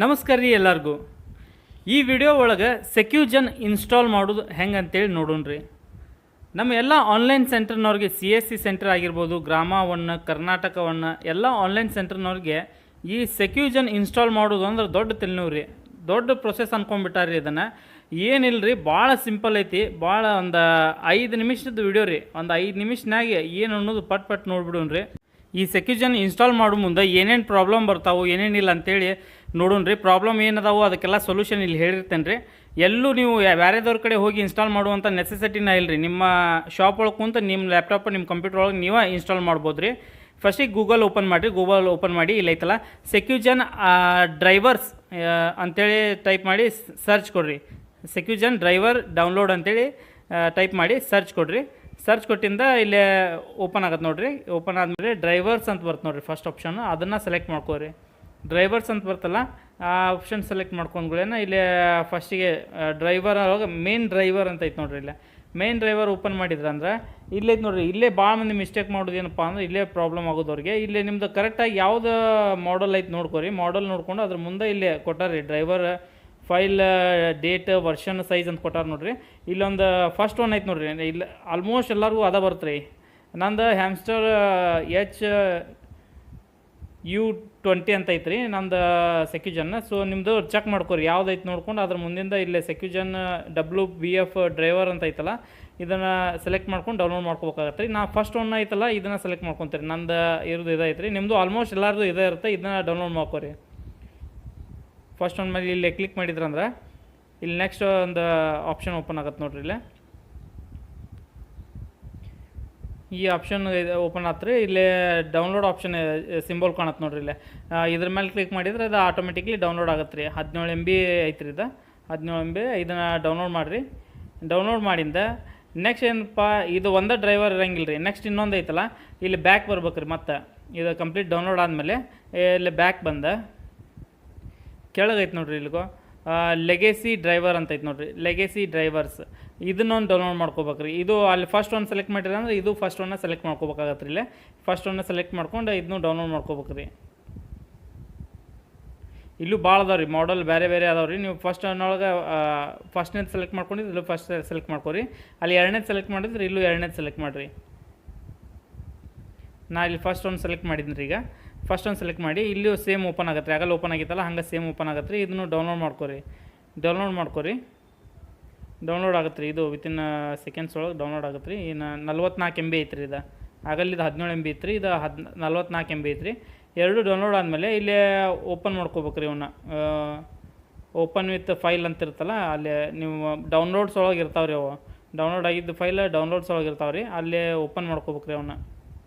ನಮಸ್ಕಾರ ರೀ ಎಲ್ಲರಿಗೂ. ಈ ವಿಡಿಯೋ ಒಳಗೆ ಸೆಕ್ಯೂಜನ್ ಇನ್ಸ್ಟಾಲ್ ಮಾಡೋದು ಹೆಂಗೆ ಅಂತೇಳಿ ನೋಡೋಣ್ರಿ. ನಮ್ಮ ಎಲ್ಲ ಆನ್ಲೈನ್ ಸೆಂಟರ್ನವ್ರಿಗೆ CSC ಸೆಂಟರ್ ಆಗಿರ್ಬೋದು, ಗ್ರಾಮ ಒನ್, ಕರ್ನಾಟಕ ಒನ್, ಎಲ್ಲ ಆನ್ಲೈನ್ ಸೆಂಟರ್ನವ್ರಿಗೆ ಈ ಸೆಕ್ಯೂಜನ್ ಇನ್ಸ್ಟಾಲ್ ಮಾಡೋದು ಅಂದ್ರೆ ದೊಡ್ಡ ತಲೆನೋವ್ರಿ, ದೊಡ್ಡ ಪ್ರೊಸೆಸ್ ಅಂದ್ಕೊಂಡ್ಬಿಟ್ಟಾರ್ರಿ. ಇದನ್ನು ಏನಿಲ್ಲ ರೀ, ಭಾಳ ಸಿಂಪಲ್ ಐತಿ. ಭಾಳ ಒಂದು 5 ನಿಮಿಷದ ವಿಡಿಯೋ ರೀ. ಒಂದು 5 ನಿಮಿಷನಾಗೆ ಏನು ಅನ್ನೋದು ಪಟ್ ನೋಡ್ಬಿಡೋಣ್ರಿ. ಈ ಸೆಕ್ಯೂಜನ್ ಇನ್ಸ್ಟಾಲ್ ಮಾಡೋ ಮುಂದೆ ಏನೇನು ಪ್ರಾಬ್ಲಮ್ ಬರ್ತಾವೆ, ಏನೇನಿಲ್ಲ ಅಂತೇಳಿ ನೋಡೋಣ್ರಿ. ಪ್ರಾಬ್ಲಮ್ ಏನದಾವು ಅದಕ್ಕೆಲ್ಲ ಸೊಲ್ಯೂಷನ್ ಇಲ್ಲಿ ಹೇಳಿರ್ತೇನೆ ರೀ. ಎಲ್ಲೂ ನೀವು ಬೇರೆದವ್ರ ಕಡೆ ಹೋಗಿ ಇನ್ಸ್ಟಾಲ್ ಮಾಡುವಂಥ ನೆಸೆಸಿಟಿನ ಇಲ್ಲ ರೀ. ನಿಮ್ಮ ಶಾಪ್ ಒಳಗೆ ಕುಂತು ನಿಮ್ಮ ಲ್ಯಾಪ್ಟಾಪ್, ನಿಮ್ಮ ಕಂಪ್ಯೂಟರ್ ಒಳಗೆ ನೀವೇ ಇನ್ಸ್ಟಾಲ್ ಮಾಡ್ಬೋದು ರೀ. ಫಸ್ಟಿಗೆ ಗೂಗಲ್ ಓಪನ್ ಮಾಡಿರಿ. ಗೂಗಲ್ ಓಪನ್ ಮಾಡಿ ಇಲ್ಲೈತಲ್ಲ ಸೆಕ್ಯೂಜನ್ ಡ್ರೈವರ್ಸ್ ಅಂತೇಳಿ ಟೈಪ್ ಮಾಡಿ ಸರ್ಚ್ ಕೊಡ್ರಿ. ಸೆಕ್ಯೂಜನ್ ಡ್ರೈವರ್ ಡೌನ್ಲೋಡ್ ಅಂತೇಳಿ ಟೈಪ್ ಮಾಡಿ ಸರ್ಚ್ ಕೊಡ್ರಿ. ಸರ್ಚ್ ಕೊಟ್ಟಿಂದ ಇಲ್ಲೇ ಓಪನ್ ಆಗತ್ತೆ ನೋಡಿರಿ. ಓಪನ್ ಆದಮೇಲೆ ಡ್ರೈವರ್ಸ್ ಅಂತ ಬರುತ್ತೆ ನೋಡಿರಿ, ಫಸ್ಟ್ ಆಪ್ಷನ್ ಅದನ್ನು ಸೆಲೆಕ್ಟ್ ಮಾಡ್ಕೋರಿ. ಡ್ರೈವರ್ಸ್ ಅಂತ ಬರ್ತಲ್ಲ ಆ ಆಪ್ಷನ್ ಸೆಲೆಕ್ಟ್ ಮಾಡ್ಕೊಂಡ್ಗಳೇನ ಇಲ್ಲೇ ಫಸ್ಟಿಗೆ ಡ್ರೈವರ್ ಒಳಗೆ ಮೇನ್ ಡ್ರೈವರ್ ಅಂತ ಐತೆ ನೋಡಿರಿ. ಇಲ್ಲೇ ಮೇನ್ ಡ್ರೈವರ್ ಓಪನ್ ಮಾಡಿದ್ರೆ ಅಂದ್ರೆ ಇಲ್ಲೈತೆ ನೋಡಿರಿ. ಇಲ್ಲೇ ಭಾಳ ಮಂದಿ ಮಿಸ್ಟೇಕ್ ಮಾಡೋದು ಏನಪ್ಪ ಅಂದ್ರೆ ಇಲ್ಲೇ ಪ್ರಾಬ್ಲಮ್ ಆಗೋದವ್ರಿಗೆ. ಇಲ್ಲೇ ನಿಮ್ದು ಕರೆಕ್ಟಾಗಿ ಯಾವ್ದು ಮಾಡಲ್ ಐತೆ ನೋಡ್ಕೊರಿ. ಮಾಡಲ್ ನೋಡ್ಕೊಂಡು ಅದ್ರ ಮುಂದೆ ಇಲ್ಲೇ ಕೊಟ್ಟಾರಿ driver file date version size ಅಂತ ಕೊಟ್ಟಾರ ನೋಡ್ರಿ. ಇಲ್ಲೊಂದು ಫಸ್ಟ್ ಒನ್ ಐತೆ ನೋಡ್ರಿ. ಇಲ್ಲಿ ಆಲ್ಮೋಸ್ಟ್ ಎಲ್ಲರಿಗೂ ಅದ ಬರುತ್ತೆ ರೀ. ನಂದು ಹ್ಯಾಮ್ಸ್ಟರ್ HU20 ಅಂತ ಐತ್ರಿ ನಂದು ಸೆಕ್ಯೂಜನ್. ಸೊ ನಿಮ್ಮದು ಚೆಕ್ ಮಾಡ್ಕೊರಿ ಯಾವ್ದೈತೆ ನೋಡ್ಕೊಂಡು ಅದ್ರ ಮುಂದಿಂದ ಇಲ್ಲೇ ಸೆಕ್ಯೂಜನ್ WBF ಡ್ರೈವರ್ ಅಂತ ಐತಲ್ಲ ಇದನ್ನು ಸೆಲೆಕ್ಟ್ ಮಾಡ್ಕೊಂಡು ಡೌನ್ಲೋಡ್ ಮಾಡ್ಕೋಬೇಕಾಗತ್ತೆ ರೀ. ನಾ ಫಸ್ಟ್ ಒನ್ ಐತಲ್ಲ ಇದನ್ನು ಸೆಲೆಕ್ಟ್ ಮಾಡ್ಕೊತೀರಿ. ನಂದು ಇರೋದು ಇದೈತೆ ರೀ. ನಿಮ್ಮದು ಆಲ್ಮೋಸ್ಟ್ ಎಲ್ಲರದು ಇದೇ ಇರುತ್ತೆ. ಇದನ್ನು ಡೌನ್ಲೋಡ್ ಮಾಡ್ಕೊರಿ. ಫಸ್ಟ್ ಒನ್ ಮೇಲೆ ಇಲ್ಲಿ ಕ್ಲಿಕ್ ಮಾಡಿದ್ರಂದ್ರೆ ಇಲ್ಲಿ ನೆಕ್ಸ್ಟ್ ಒಂದು ಆಪ್ಷನ್ ಓಪನ್ ಆಗತ್ತೆ ನೋಡ್ರಿ. ಇಲ್ಲೇ ಈ ಆಪ್ಷನ್ ಓಪನ್ ಆತ್ರಿ. ಇಲ್ಲೇ ಡೌನ್ಲೋಡ್ ಆಪ್ಷನ್ ಸಿಂಬಲ್ ಕಾಣತ್ತೆ ನೋಡ್ರಿ. ಇಲ್ಲೇ ಇದ್ರ ಮೇಲೆ ಕ್ಲಿಕ್ ಮಾಡಿದ್ರೆ ಅದು ಆಟೋಮೆಟಿಕ್ಲಿ ಡೌನ್ಲೋಡ್ ಆಗತ್ತೆ ರೀ. 17 MB ಐತ್ರಿ ಇದು. 17 MB ಇದನ್ನು ಡೌನ್ಲೋಡ್ ಮಾಡಿರಿ. ಡೌನ್ಲೋಡ್ ಮಾಡಿಂದ ನೆಕ್ಸ್ಟ್ ಏನಪ್ಪ, ಇದು ಒಂದೇ ಡ್ರೈವರ್ ಇರಂಗಿಲ್ಲ ರೀ. ನೆಕ್ಸ್ಟ್ ಇನ್ನೊಂದು ಐತಲ್ಲ ಇಲ್ಲಿ ಬ್ಯಾಕ್ ಬರ್ಬೇಕು ರೀ. ಮತ್ತು ಇದು ಕಂಪ್ಲೀಟ್ ಡೌನ್ಲೋಡ್ ಆದಮೇಲೆ ಇಲ್ಲಿ ಬ್ಯಾಕ್ ಬಂದ ಕೆಳಗೈತೆ ನೋಡ್ರಿ. ಇಲ್ಲಿಗೋ ಲೆಗೆಸಿ ಡ್ರೈವರ್ ಅಂತ ಐತೆ ನೋಡ್ರಿ. ಲೆಗೆಸಿ ಡ್ರೈವರ್ಸ್ ಇದನ್ನೊಂದು ಡೌನ್ಲೋಡ್ ಮಾಡ್ಕೋಬೇಕ್ರಿ. ಇದು ಅಲ್ಲಿ ಫಸ್ಟ್ ಒಂದು ಸೆಲೆಕ್ಟ್ ಮಾಡಿರಿ ಅಂದ್ರೆ ಇದು ಫಸ್ಟ್ ಒನ್ನ ಸೆಲೆಕ್ಟ್ ಮಾಡ್ಕೋಬೇಕಾಗತ್ತೆ ರೀ. ಇಲ್ಲೇ ಫಸ್ಟ್ ಒನ್ನ ಸೆಲೆಕ್ಟ್ ಮಾಡ್ಕೊಂಡು ಇದನ್ನು ಡೌನ್ಲೋಡ್ ಮಾಡ್ಕೋಬೇಕ್ರಿ. ಇಲ್ಲೂ ಭಾಳ ಅದಾವೆ ರೀ, ಮಾಡಲ್ ಬೇರೆ ಅದಾವೆ ರೀ. ನೀವು ಫಸ್ಟ್ ಅನ್ನೊಳಗೆ ಫಸ್ಟ್ನೇದು ಸೆಲೆಕ್ಟ್ ಮಾಡ್ಕೊಂಡಿದ್ದು ಇಲ್ಲೂ ಫಸ್ಟ್ ಸೆಲೆಕ್ಟ್ ಮಾಡ್ಕೊರಿ. ಅಲ್ಲಿ ಎರಡನೇದು ಸೆಲೆಕ್ಟ್ ಮಾಡಿದ್ರೆ ಇಲ್ಲೂ ಎರಡನೇದು ಸೆಲೆಕ್ಟ್ ಮಾಡಿರಿ. ನಾ ಇಲ್ಲಿ ಫಸ್ಟ್ ಒಂದು ಸೆಲೆಕ್ಟ್ ಮಾಡಿದ್ದೀನಿ ರೀ. ಈಗ ಫಸ್ಟ್ ಒಂದು ಸೆಲೆಕ್ಟ್ ಮಾಡಿ ಇಲ್ಲೂ ಸೇಮ್ ಓಪನ್ ಆಗುತ್ತೆ ರೀ. ಆಗಲ್ಲ ಓಪನ್ ಆಗಿತ್ತಲ್ಲ ಹಂಗೆ ಸೇಮ್ ಓಪನ್ ಆಗುತ್ತೆ ರೀ. ಇದನ್ನು ಡೌನ್ಲೋಡ್ ಮಾಡ್ಕೊರಿ. ಡೌನ್ಲೋಡ್ ಆಗುತ್ತೆ ರೀ. ಇದು ವಿತಿನ್ ಸೆಕೆಂಡ್ಸ್ ಒಳಗೆ ಡೌನ್ಲೋಡ್ ಆಗುತ್ತೆ ರೀ. ಇನ್ನು 44 MB ಐತ್ರಿ. ಇದು ಆಗಲ್ಲ ಇದು 17 MB ಐತ್ರಿ. ಇದು 44 MB ಐತ್ರಿ. ಎರಡು ಡೌನ್ಲೋಡ್ ಆದಮೇಲೆ ಇಲ್ಲೇ ಓಪನ್ ಮಾಡ್ಕೋಬೇಕು ರೀ. ಇವನ್ನ ಓಪನ್ ವಿತ್ ಫೈಲ್ ಅಂತ ಇರುತ್ತಲ್ಲ ಅಲ್ಲಿ ನೀವು ಡೌನ್ಲೋಡ್ಸ್ ಒಳಗೆ ಇರ್ತಾವೆ ರೀ. ಅವು ಡೌನ್ಲೋಡ್ ಆಗಿದ್ದು ಫೈಲ್ ಡೌನ್ಲೋಡ್ಸ್ ಒಳಗೆ ಇರ್ತಾವೆ ರೀ. ಅಲ್ಲೇ ಓಪನ್ ಮಾಡ್ಕೋಬೇಕು ರೀ. ಅವನ್ನ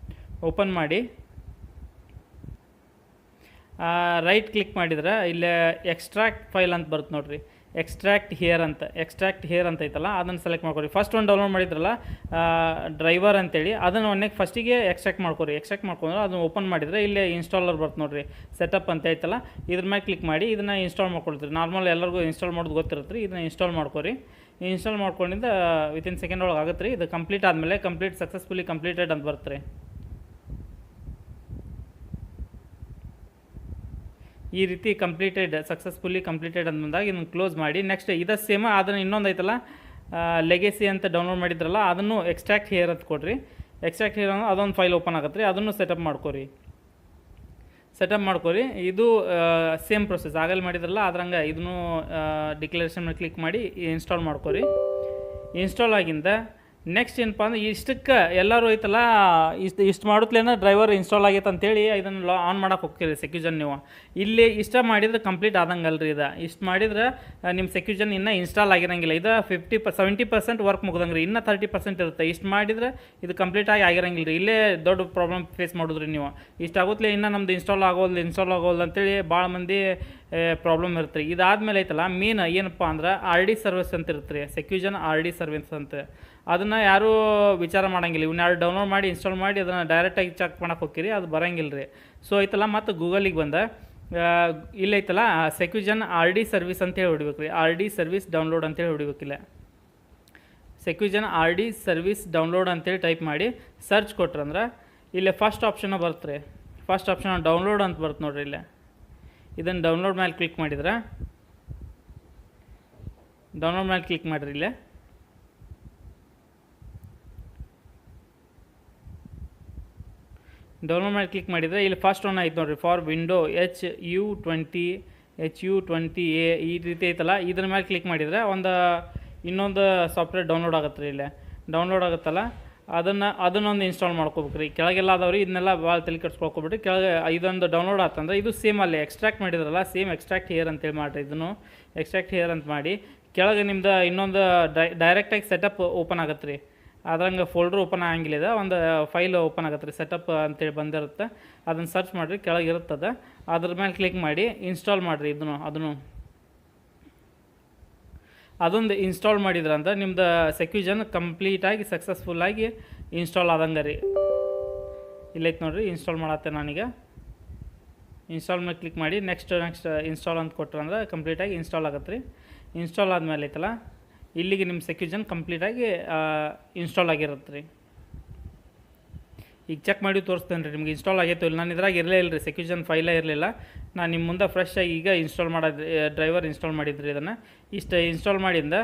ಓಪನ್ ಮಾಡಿ ರೈಟ್ ಕ್ಲಿಕ್ ಮಾಡಿದ್ರೆ ಇಲ್ಲೇ ಎಕ್ಸ್ಟ್ರಾಕ್ಟ್ ಫೈಲ್ ಅಂತ ಬರುತ್ತೆ ನೋಡಿರಿ. ಎಕ್ಸ್ಟ್ರಾಕ್ಟ್ ಹಿಯರ್ ಅಂತ ಐತಲ್ಲ ಅದನ್ನು ಸೆಲೆಕ್ಟ್ ಮಾಡ್ಕೊರಿ. ಫಸ್ಟ್ ಒಂದು ಡೌನ್ಲೋಡ್ ಮಾಡಿದ್ರಲ್ಲ ಡ್ರೈವರ್ ಅಂತೇಳಿ ಅದನ್ನು ಫಸ್ಟಿಗೆ ಎಕ್ಸ್ಟ್ರಾಕ್ಟ್ ಮಾಡ್ಕೊರಿ. ಎಕ್ಸ್ಟ್ರಾಕ್ಟ್ ಮಾಡ್ಕೊಂಡ್ರೆ ಅದನ್ನು ಓಪನ್ ಮಾಡಿದರೆ ಇಲ್ಲೇ ಇನ್ಸ್ಟಾಲರ್ ಬರುತ್ತೆ ನೋಡಿರಿ. ಸೆಟಪ್ ಅಂತ ಐತಲ್ಲ ಇದ್ರ ಮೇಲೆ ಕ್ಲಿಕ್ ಮಾಡಿ ಇದನ್ನು ಇನ್ಸ್ಟಾಲ್ ಮಾಡ್ಕೊಳ್ತೀರಿ. ನಾರ್ಮಲ್ ಎಲ್ಲರಿಗೂ ಇನ್ಸ್ಟಾಲ್ ಮಾಡೋದು ಗೊತ್ತಿರುತ್ತೆ ರೀ. ಇದನ್ನು ಇನ್ಸ್ಟಾಲ್ ಮಾಡ್ಕೊರಿ. ಇನ್ಸ್ಟಾಲ್ ಮಾಡ್ಕೊಂಡಿಂದ ವಿತಿನ್ ಸೆಕೆಂಡ್ ಒಳಗೆ ಆಗುತ್ತೆ ರೀ. ಇದು ಕಂಪ್ಲೀಟ್ ಆದಮೇಲೆ ಸಕ್ಸಸ್ಫುಲಿ ಕಂಪ್ಲೀಟೆಡ್ ಅಂತ ಬರುತ್ತೆ ರೀ. ಈ ರೀತಿ ಸಕ್ಸಸ್ಫುಲಿ ಕಂಪ್ಲೀಟೆಡ್ ಅಂತ ಬಂದಾಗ ಇದನ್ನು ಕ್ಲೋಸ್ ಮಾಡಿ ನೆಕ್ಸ್ಟ್ ಇದು ಸೇಮ್ ಅದನ್ನು ಇನ್ನೊಂದು ಐತಲ್ಲ ಲೆಗೆಸಿ ಅಂತ ಡೌನ್ಲೋಡ್ ಮಾಡಿದ್ರಲ್ಲ ಅದನ್ನು ಎಕ್ಸ್ಟ್ರಾಕ್ಟ್ ಹಿಯರ್ ಅಂತ ಕೊಡ್ರಿ. ಎಕ್ಸ್ಟ್ರಾಕ್ಟ್ ಹಿಯರ್ ಅಂದ್ರೆ ಅದೊಂದು ಫೈಲ್ ಓಪನ್ ಆಗುತ್ತೆ ರೀ. ಅದನ್ನು ಸೆಟಪ್ ಮಾಡ್ಕೊರಿ. ಇದು ಸೇಮ್ ಪ್ರೊಸೆಸ್ ಆಗಲ್ಲಿ ಮಾಡಿದ್ರಲ್ಲ ಅದ್ರಂಗೆ ಇದನ್ನು ಡಿಕ್ಲರೇಷನ್ ಮೇಲೆ ಕ್ಲಿಕ್ ಮಾಡಿ ಇನ್ಸ್ಟಾಲ್ ಮಾಡ್ಕೊರಿ. ಇನ್ಸ್ಟಾಲ್ ಆಗಿಂದ ನೆಕ್ಸ್ಟ್ ಏನಪ್ಪ ಅಂದ್ರೆ ಇಷ್ಟಕ್ಕೆ ಎಲ್ಲರೂ ಐತಲ್ಲ ಇಷ್ಟು ಮಾಡುತ್ತಲೇನ ಡ್ರೈವರ್ ಇನ್ಸ್ಟಾಲ್ ಆಗೈತೆ ಅಂತೇಳಿ ಇದನ್ನು ಆನ್ ಮಾಡೋಕೆ ಹೋಗ್ತೀರಿ ಸೆಕ್ಯೂಜನ್. ನೀವು ಇಲ್ಲಿ ಇಷ್ಟ ಮಾಡಿದ್ರೆ ಕಂಪ್ಲೀಟ್ ಆದಂಗಲ್ಲ ರೀ. ಇದು ಇಷ್ಟು ಮಾಡಿದ್ರೆ ನಿಮ್ಮ ಸೆಕ್ಯೂಜನ್ ಇನ್ನೂ ಇನ್ಸ್ಟಾಲ್ ಆಗಿರಂಗಿಲ್ಲ. ಇದು 70% ವರ್ಕ್ ಮುಗ್ದಂಗೆ ರೀ. ಇನ್ನೂ 30% ಇರುತ್ತೆ. ಇಷ್ಟು ಮಾಡಿದ್ರೆ ಇದು ಕಂಪ್ಲೀಟ್ ಆಗಿರಂಗಿಲ್ಲ ರೀ. ಇಲ್ಲೇ ದೊಡ್ಡ ಪ್ರಾಬ್ಲಮ್ ಫೇಸ್ ಮಾಡಿದ್ರಿ ನೀವು. ಇಷ್ಟು ಆಗೋತ್ಲೆ ಇನ್ನೂ ನಮ್ದು ಇನ್ಸ್ಟಾಲ್ ಆಗೋಲ್ಲ ಅಂತೇಳಿ ಭಾಳ ಮಂದಿ ಪ್ರಾಬ್ಲಮ್ ಇರುತ್ತೆ ರೀ. ಇದಾದಮೇಲೆ ಐತಲ್ಲ ಮೇನ್ ಏನಪ್ಪ ಅಂದ್ರೆ RD ಸರ್ವಿಸ್ ಅಂತ ಇರುತ್ತೆ ರೀ. ಸೆಕ್ಯೂಜನ್ RD ಸರ್ವಿಸ್ ಅಂತ ಅದನ್ನು ಯಾರೂ ವಿಚಾರ ಮಾಡೋಂಗಿಲ್ಲ. ಇವನ್ನ ಯಾರು ಡೌನ್ಲೋಡ್ ಮಾಡಿ ಇನ್ಸ್ಟಾಲ್ ಮಾಡಿ ಅದನ್ನು ಡೈರೆಕ್ಟಾಗಿ ಚೆಕ್ ಮಾಡೋಕೆ ಹೋಗ್ತೀರಿ, ಅದು ಬರೋಂಗಿಲ್ಲ ರೀ. ಸೊ ಐತಲ್ಲ ಮತ್ತು ಗೂಗಲಿಗೆ ಬಂದ ಇಲ್ಲೈತಲ್ಲ ಸೆಕ್ಯೂಜನ್ RD ಸರ್ವಿಸ್ ಅಂತೇಳಿ ಹೊಡಿಬೇಕು ರೀ. RD ಸರ್ವಿಸ್ ಡೌನ್ಲೋಡ್ ಅಂತೇಳಿ ಹೊಡಿಬೇಕಿಲ್ಲ. ಸೆಕ್ಯೂಜನ್ RD ಸರ್ವಿಸ್ ಡೌನ್ಲೋಡ್ ಅಂತೇಳಿ ಟೈಪ್ ಮಾಡಿ ಸರ್ಚ್ ಕೊಟ್ರಂದ್ರೆ ಇಲ್ಲೇ ಫಸ್ಟ್ ಆಪ್ಷನ್ ಬರುತ್ತೆ ರೀ. ಫಸ್ಟ್ ಆಪ್ಷನ್ ಡೌನ್ಲೋಡ್ ಅಂತ ಬರುತ್ತೆ ನೋಡಿರಿ. ಇಲ್ಲೇ ಇದನ್ನು ಡೌನ್ಲೋಡ್ ಮೇಲೆ ಕ್ಲಿಕ್ ಮಾಡಿದ್ರೆ ಡೌನ್ಲೋಡ್ ಮೇಲೆ ಕ್ಲಿಕ್ ಮಾಡಿರಿ ಇಲ್ಲೇ. ಡೌನ್ಲೋಡ್ ಮಾಡಿ ಕ್ಲಿಕ್ ಮಾಡಿದರೆ ಇಲ್ಲಿ ಫಸ್ಟ್ ಒನ್ ಆಯ್ತು ನೋಡಿರಿ, ಫಾರ್ ವಿಂಡೋ HU20A ಈ ರೀತಿ ಐತಲ್ಲ, ಇದ್ರ ಮೇಲೆ ಕ್ಲಿಕ್ ಮಾಡಿದರೆ ಇನ್ನೊಂದು ಸಾಫ್ಟ್ವೇರ್ ಡೌನ್ಲೋಡ್ ಆಗುತ್ತೆ ರೀ. ಇಲ್ಲೇ ಡೌನ್ಲೋಡ್ ಆಗುತ್ತಲ್ಲ, ಅದನ್ನೊಂದು ಇನ್ಸ್ಟಾಲ್ ಮಾಡ್ಕೋಬೇಕು ರೀ. ಕೆಳಗೆಲ್ಲ ಅದಾವ್ರಿ, ಇದನ್ನೆಲ್ಲ ಭಾಳ ತಲೆ ಕೆಡ್ಸ್ಕೊಳ್ಕೊಬಿಟ್ಟು ಕೆಳಗೆ ಇದೊಂದು ಡೌನ್ಲೋಡ್ ಆತಂದ್ರೆ ಇದು ಸೇಮ್ ಅಲ್ಲಿ ಎಕ್ಸ್ಟ್ರಾಕ್ಟ್ ಮಾಡಿದ್ರಲ್ಲ, ಸೇಮ್ ಎಕ್ಸ್ಟ್ರಾಕ್ಟ್ ಹೇರ್ ಅಂತೇಳಿ ಮಾಡಿರಿ. ಇದನ್ನು ಎಕ್ಸ್ಟ್ರಾಕ್ಟ್ ಹೇರ್ ಅಂತ ಮಾಡಿ ಕೆಳಗೆ ನಿಮ್ದು ಇನ್ನೊಂದು ಡೈರೆಕ್ಟಾಗಿ ಸೆಟಪ್ ಓಪನ್ ಆಗುತ್ತೆ ರೀ. ಅದ್ರಂಗೆ ಫೋಲ್ಡ್ರ್ ಓಪನ್ ಆಗಂಗಿಲ್ಲ, ಇದೆ ಒಂದು ಫೈಲ್ ಓಪನ್ ಆಗುತ್ತೆ ರೀ, ಸೆಟಪ್ ಅಂತೇಳಿ ಬಂದಿರುತ್ತೆ. ಅದನ್ನು ಸರ್ಚ್ ಮಾಡಿರಿ, ಕೆಳಗೆ ಇರುತ್ತದೆ. ಅದ್ರ ಮೇಲೆ ಕ್ಲಿಕ್ ಮಾಡಿ ಇನ್ಸ್ಟಾಲ್ ಮಾಡಿರಿ. ಅದೊಂದು ಇನ್ಸ್ಟಾಲ್ ಮಾಡಿದ್ರಂದ್ರೆ ನಿಮ್ದು ಸೆಕ್ಯೂಜನ್ ಕಂಪ್ಲೀಟಾಗಿ ಸಕ್ಸಸ್ಫುಲ್ಲಾಗಿ ಇನ್ಸ್ಟಾಲ್ ಆದಂಗೆ ರೀ. ಇಲ್ಲೈತೆ ನೋಡಿರಿ, ಇನ್ಸ್ಟಾಲ್ ಮಾಡತ್ತೆ ನಾನೀಗ. ಇನ್ಸ್ಟಾಲ್ ಮೇಲೆ ಕ್ಲಿಕ್ ಮಾಡಿ ನೆಕ್ಸ್ಟ್ ಇನ್ಸ್ಟಾಲ್ ಅಂತ ಕೊಟ್ರಂದ್ರೆ ಕಂಪ್ಲೀಟಾಗಿ ಇನ್ಸ್ಟಾಲ್ ಆಗುತ್ತೆ ರೀ. ಇನ್ಸ್ಟಾಲ್ ಆದಮೇಲೆ ಐತಲ್ಲ, ಇಲ್ಲಿಗೆ ನಿಮ್ಮ ಸೆಕ್ಯೂಜನ್ ಕಂಪ್ಲೀಟಾಗಿ ಇನ್ಸ್ಟಾಲ್ ಆಗಿರುತ್ತೆ ರೀ. ಈಗ ಚೆಕ್ ಮಾಡಿ ತೋರಿಸ್ತೇನೆ ರೀ ನಿಮ್ಗೆ ಇನ್ಸ್ಟಾಲ್ ಆಗೈತೋ ಇಲ್ಲ. ನಾನು ಇದ್ರಾಗ ಇರಲೇ ಇಲ್ಲ ರೀ, ಸೆಕ್ಯೂಜನ್ ಫೈಲೇ ಇರಲಿಲ್ಲ. ನಾನು ನಿಮ್ಮ ಮುಂದೆ ಫ್ರೆಶ್ ಆಗಿ ಈಗ ಇನ್ಸ್ಟಾಲ್ ಡ್ರೈವರ್ ಇನ್ಸ್ಟಾಲ್ ಮಾಡಿದ್ರಿ. ಇದನ್ನು ಇಷ್ಟು ಇನ್ಸ್ಟಾಲ್ ಮಾಡಿಂದ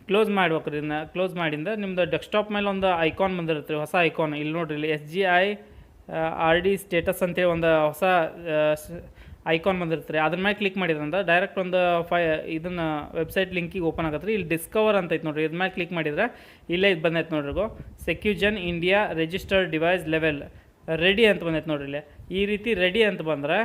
ಕ್ಲೋಸ್ ಮಾಡ್ಬೇಕು ರೀ. ಇದನ್ನ ಕ್ಲೋಸ್ ಮಾಡಿಂದ ನಿಮ್ಮದು ಡೆಸ್ಕ್ಟಾಪ್ ಮೇಲೆ ಒಂದು ಐಕಾನ್ ಬಂದಿರುತ್ತೆ ರೀ, ಹೊಸ ಐಕಾನ್. ಇಲ್ಲಿ ನೋಡಿರಿ, ಇಲ್ಲಿ SGIRD ಸ್ಟೇಟಸ್ ಅಂತೇಳಿ ಒಂದು ಹೊಸ ಐಕಾನ್ ಬಂದಿರುತ್ತೆ ರೀ. ಅದ್ರ ಮೇಲೆ ಕ್ಲಿಕ್ ಮಾಡಿದ್ರಂದ್ರೆ ಡೈರೆಕ್ಟ್ ಒಂದು ಇದನ್ನು ವೆಬ್ಸೈಟ್ ಲಿಂಕಿಗೆ ಓಪನ್ ಆಗುತ್ತೆ ರೀ. ಇಲ್ಲಿ ಡಿಸ್ಕವರ್ ಅಂತ ಐತೆ ನೋಡಿರಿ, ಇದ್ರ ಮೇಲೆ ಕ್ಲಿಕ್ ಮಾಡಿದ್ರೆ ಇಲ್ಲೇ ಇದು ಬಂದೈತೆ ನೋಡ್ರಿ, SecuGen India registered device level ready ಅಂತ ಬಂದೈತೆ ನೋಡ್ರಿ. ಇಲ್ಲಿ ಈ ರೀತಿ ರೆಡಿ ಅಂತ ಬಂದ್ರೆ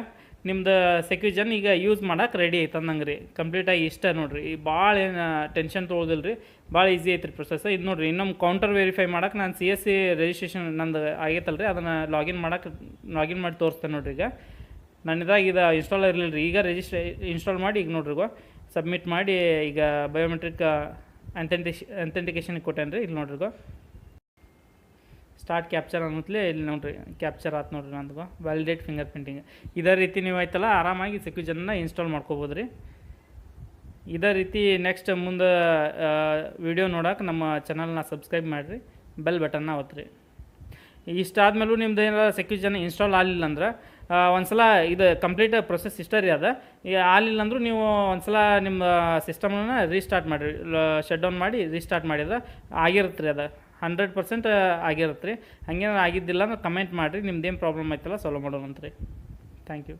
ನಿಮ್ದು ಸೆಕ್ಯೂಜನ್ ಈಗ ಯೂಸ್ ಮಾಡೋಕೆ ರೆಡಿ ಐತೆ ಅಂದಂಗೆ ರೀ. ಕಂಪ್ಲೀಟಾಗಿ ಇಷ್ಟ ನೋಡಿರಿ, ಭಾಳ ಏನು ಟೆನ್ಷನ್ ತೊಗೊಳೋದಿಲ್ಲ ರೀ, ಭಾಳ ಈಸಿ ಐತೆ ರೀ ಪ್ರೊಸೆಸ್. ಇದು ನೋಡಿರಿ, ಇನ್ನೊಂದು ಕೌಂಟರ್ ವೆರಿಫೈ ಮಾಡೋಕೆ ನಾನು CSC ರಿಜಿಸ್ಟ್ರೇಷನ್ ನಂದು ಆಗೈತಲ್ಲ ರೀ, ಅದನ್ನು ಲಾಗಿನ್ ಮಾಡಿ ತೋರಿಸ್ತೇನೆ ನೋಡಿರಿ. ಈಗ ನಾನು ಇದು ಇನ್ಸ್ಟಾಲ್ ಇರಲಿಲ್ಲ ರೀ, ಈಗ ಇನ್ಸ್ಟಾಲ್ ಮಾಡಿ ಈಗ ನೋಡ್ರಿ ಸಬ್ಮಿಟ್ ಮಾಡಿ ಈಗ ಬಯೋಮೆಟ್ರಿಕ್ ಅಥೆಂಟಿಕೇಷನ್ಗೆ ಕೊಟ್ಟೇನೆ ರೀ. ಇಲ್ಲಿ ನೋಡ್ರಿ ಸ್ಟಾರ್ಟ್ ಕ್ಯಾಪ್ಚರ್ ಅನ್ನೋತ್ಲೆ ಇಲ್ಲಿ ನೋಡಿರಿ ಕ್ಯಾಪ್ಚರ್ ಆಯ್ತು ನೋಡಿರಿ ನಂದು ವ್ಯಾಲಿಡೇಟ್ ಫಿಂಗರ್ ಪ್ರಿಂಟಿಂಗ್. ಇದೇ ರೀತಿ ನೀವು ಆಯ್ತಲ್ಲ ಆರಾಮಾಗಿ ಸೆಕ್ಯೂಜನ್ನ ಇನ್ಸ್ಟಾಲ್ ಮಾಡ್ಕೋಬೋದು ರೀ. ಇದೇ ರೀತಿ ನೆಕ್ಸ್ಟ್ ಮುಂದೆ ವಿಡಿಯೋ ನೋಡೋಕೆ ನಮ್ಮ ಚಾನಲ್ನ ಸಬ್ಸ್ಕ್ರೈಬ್ ಮಾಡಿರಿ, ಬೆಲ್ ಬಟನ್ನ ಒತ್ತಿರಿ. ಇಷ್ಟಾದ್ಮೇಲೂ ನಿಮ್ದು ಏನಾರ ಸೆಕ್ಯೂಜನ್ ಇನ್ಸ್ಟಾಲ್ ಆಗಲಿಲ್ಲ ಅಂದ್ರೆ ಒಂದ್ಸಲ ಇದು ಕಂಪ್ಲೀಟ್ ಪ್ರೊಸೆಸ್ ಇಷ್ಟ ರೀ. ಅದು ಆಗಲಿಲ್ಲ ಅಂದರೂ ನೀವು ಒಂದ್ಸಲ ನಿಮ್ಮ ಸಿಸ್ಟಮನ್ನು ರೀಸ್ಟಾರ್ಟ್ ಮಾಡಿರಿ, ಶಟ್ ಡೌನ್ ಮಾಡಿ ರೀಸ್ಟಾರ್ಟ್ ಮಾಡಿದ್ರೆ ಆಗಿರುತ್ತೆ ರೀ. ಅದು 100% ಆಗಿರುತ್ತೆ ರೀ. ಹಂಗೇನಾರು ಆಗಿದ್ದಿಲ್ಲ ಅಂದ್ರೆ ಕಮೆಂಟ್ ಮಾಡಿರಿ, ನಿಮ್ದೇನು ಪ್ರಾಬ್ಲಮ್ ಆಯ್ತಲ್ಲ ಸಾಲ್ವ್ ಮಾಡೋಣ ಅಂತ ರೀ. Thank you.